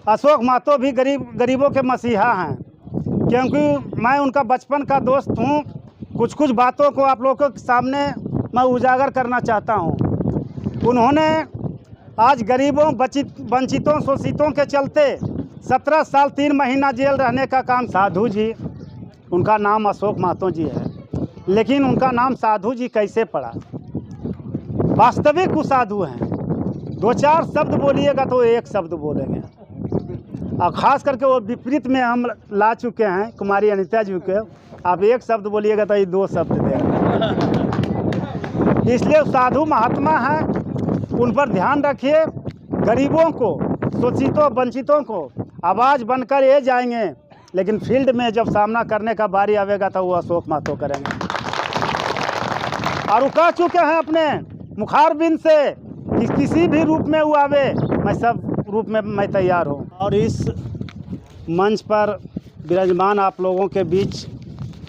अशोक महतो भी गरीबों के मसीहा हैं, क्योंकि मैं उनका बचपन का दोस्त हूँ। कुछ कुछ बातों को आप लोगों के सामने मैं उजागर करना चाहता हूँ। उन्होंने आज गरीबों, वंचितों, शोषितों के चलते 17 साल 3 महीना जेल रहने का काम। साधु जी, उनका नाम अशोक महतो जी है, लेकिन उनका नाम साधु जी कैसे पड़ा? वास्तविक वो साधु हैं। 2-4 शब्द बोलिएगा तो एक शब्द बोलेंगे, और ख़ास करके वो विपरीत में हम ला चुके हैं कुमारी अनीता जी के। आप एक शब्द बोलिएगा तो ये 2 शब्द देंगे। इसलिए साधु महात्मा हैं, उन पर ध्यान रखिए। गरीबों को, शोषितों, वंचितों को आवाज़ बनकर ये जाएंगे, लेकिन फील्ड में जब सामना करने का बारी आवेगा तो वो अशोक महतो करेंगे। और वो कह चुके हैं अपने मुखारबिंद से कि किसी भी रूप में वो आवे, मैं सब रूप में मैं तैयार हूँ। और इस मंच पर विराजमान आप लोगों के बीच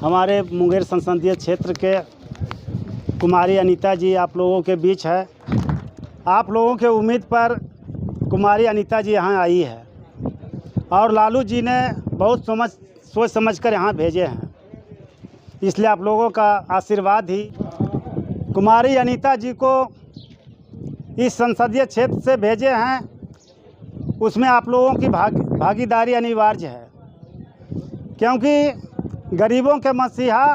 हमारे मुंगेर संसदीय क्षेत्र के कुमारी अनीता जी आप लोगों के बीच है। आप लोगों के उम्मीद पर कुमारी अनीता जी यहाँ आई है, और लालू जी ने बहुत सोच समझ कर यहाँ भेजे हैं। इसलिए आप लोगों का आशीर्वाद ही कुमारी अनीता जी को इस संसदीय क्षेत्र से भेजे हैं, उसमें आप लोगों की भागीदारी अनिवार्य है। क्योंकि गरीबों के मसीहा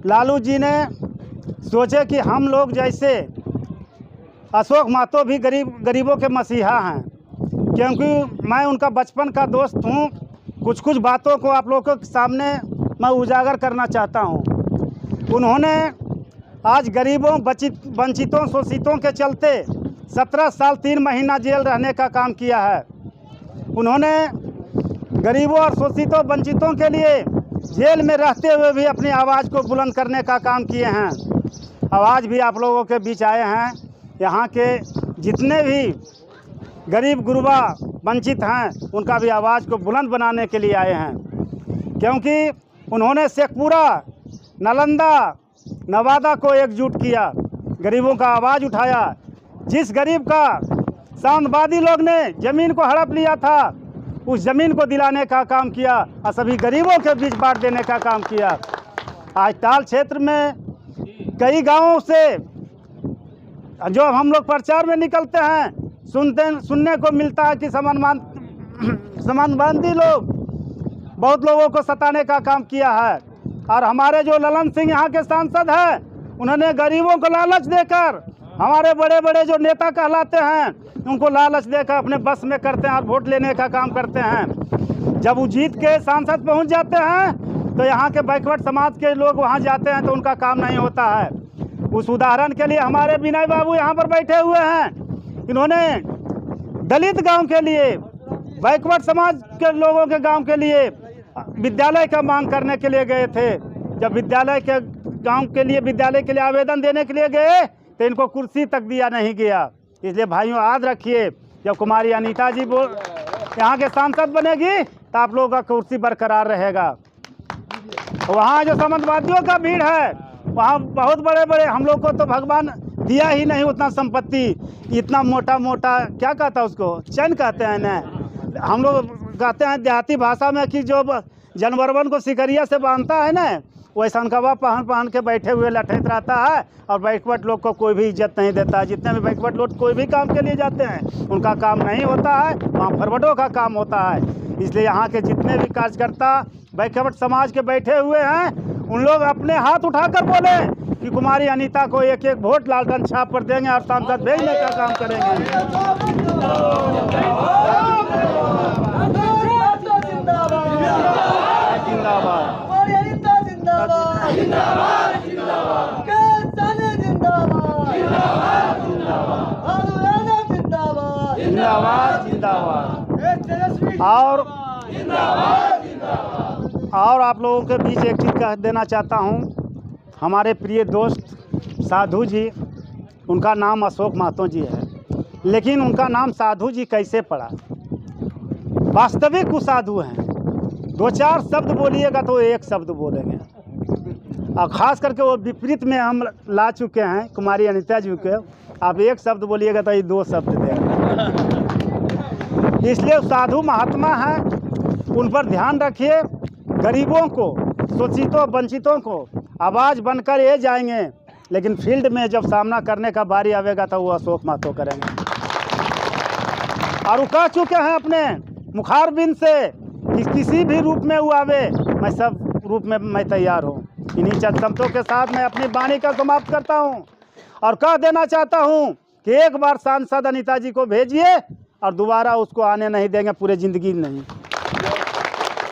लालू जी ने सोचे कि हम लोग जैसे अशोक महतो भी गरीबों के मसीहा हैं, क्योंकि मैं उनका बचपन का दोस्त हूँ। कुछ कुछ बातों को आप लोगों के सामने मैं उजागर करना चाहता हूँ। उन्होंने आज गरीबों, वंचितों, शोषितों के चलते 17 साल 3 महीना जेल रहने का काम किया है। उन्होंने गरीबों और शोषितों, वंचितों के लिए जेल में रहते हुए भी अपनी आवाज़ को बुलंद करने का काम किए हैं। आवाज़ भी आप लोगों के बीच आए हैं। यहाँ के जितने भी गरीब गुरबा वंचित हैं, उनका भी आवाज़ को बुलंद बनाने के लिए आए हैं, क्योंकि उन्होंने शेखपुरा, नालंदा, नवादा को एकजुट किया, गरीबों का आवाज़ उठाया। जिस गरीब का सांदवादी लोग ने ज़मीन को हड़प लिया था, उस ज़मीन को दिलाने का काम किया और सभी गरीबों के बीच बांट देने का काम किया। आज ताल क्षेत्र में कई गांवों से जो हम लोग प्रचार में निकलते हैं, सुनने को मिलता है कि समानवादी लोग बहुत लोगों को सताने का काम किया है। और हमारे जो ललन सिंह यहाँ के सांसद हैं, उन्होंने गरीबों को लालच देकर, हमारे बड़े बड़े जो नेता कहलाते हैं, उनको लालच देकर अपने बस में करते हैं और वोट लेने का काम करते हैं। जब वो जीत के सांसद पहुँच जाते हैं तो यहाँ के बैकवर्ड समाज के लोग वहाँ जाते हैं तो उनका काम नहीं होता है। उस उदाहरण के लिए हमारे विनय बाबू यहाँ पर बैठे हुए हैं। इन्होंने दलित गांव के लिए, बैकवर्ड समाज के लोगों के गांव के लिए विद्यालय का मांग करने के लिए गए थे। जब विद्यालय के गांव के लिए विद्यालय के लिए आवेदन देने के लिए गए तो इनको कुर्सी तक दिया नहीं गया। इसलिए भाइयों, याद रखिए, जब कुमारी अनीता जी यहाँ के सांसद बनेगी तो आप लोगों का कुर्सी बरकरार रहेगा। वहाँ जो समाजवादियों का भीड़ है, वहाँ बहुत बड़े बड़े, हम लोग को तो भगवान दिया ही नहीं उतना संपत्ति, इतना मोटा मोटा, क्या कहता है उसको, चैन कहते हैं ना, हम लोग कहते हैं देहाती भाषा में कि जो जानवरवन को सिकरिया से बांधता है ना, वैसा कवा पहन के बैठे हुए लठैत रहता है, और बैकवर्ड लोग को कोई भी इज्जत नहीं देता है। जितने भी बैकवर्ड लोग कोई भी काम के लिए जाते हैं, उनका काम नहीं होता है, वहाँ फॉरवर्डों का काम होता है। इसलिए यहाँ के जितने भी कार्यकर्ता बैकवर्ड समाज के बैठे हुए हैं, उन लोग अपने हाथ उठाकर बोले कि कुमारी अनीता को एक एक वोट लालटन छाप पर देंगे और सांसद भेजने का काम करेंगे। और आप लोगों के बीच एक चीज़ कह देना चाहता हूँ। हमारे प्रिय दोस्त साधु जी, उनका नाम अशोक महतो जी है, लेकिन उनका नाम साधु जी कैसे पड़ा? वास्तविक वो साधु हैं। 2-4 शब्द बोलिएगा तो एक शब्द बोलेंगे, और ख़ास करके वो विपरीत में हम ला चुके हैं कुमारी अनीता जी के। आप एक शब्द बोलिएगा तो ये 2 शब्द देंगे। इसलिए साधु महात्मा हैं, उन पर ध्यान रखिए। गरीबों को, शोषितों वंचितों को आवाज़ बनकर ये जाएंगे, लेकिन फील्ड में जब सामना करने का बारी आवेगा तो वो अशोक महतो करेंगे। और वो कह चुके हैं अपने मुखारबिंद से कि किसी भी रूप में वो आवे, मैं सब रूप में मैं तैयार हूँ। इन्हीं चंद शब्दों के साथ मैं अपनी वाणी का समाप्त करता हूँ और कह देना चाहता हूँ कि एक बार सांसद अनीता जी को भेजिए और दोबारा उसको आने नहीं देंगे, पूरे ज़िंदगी नहीं।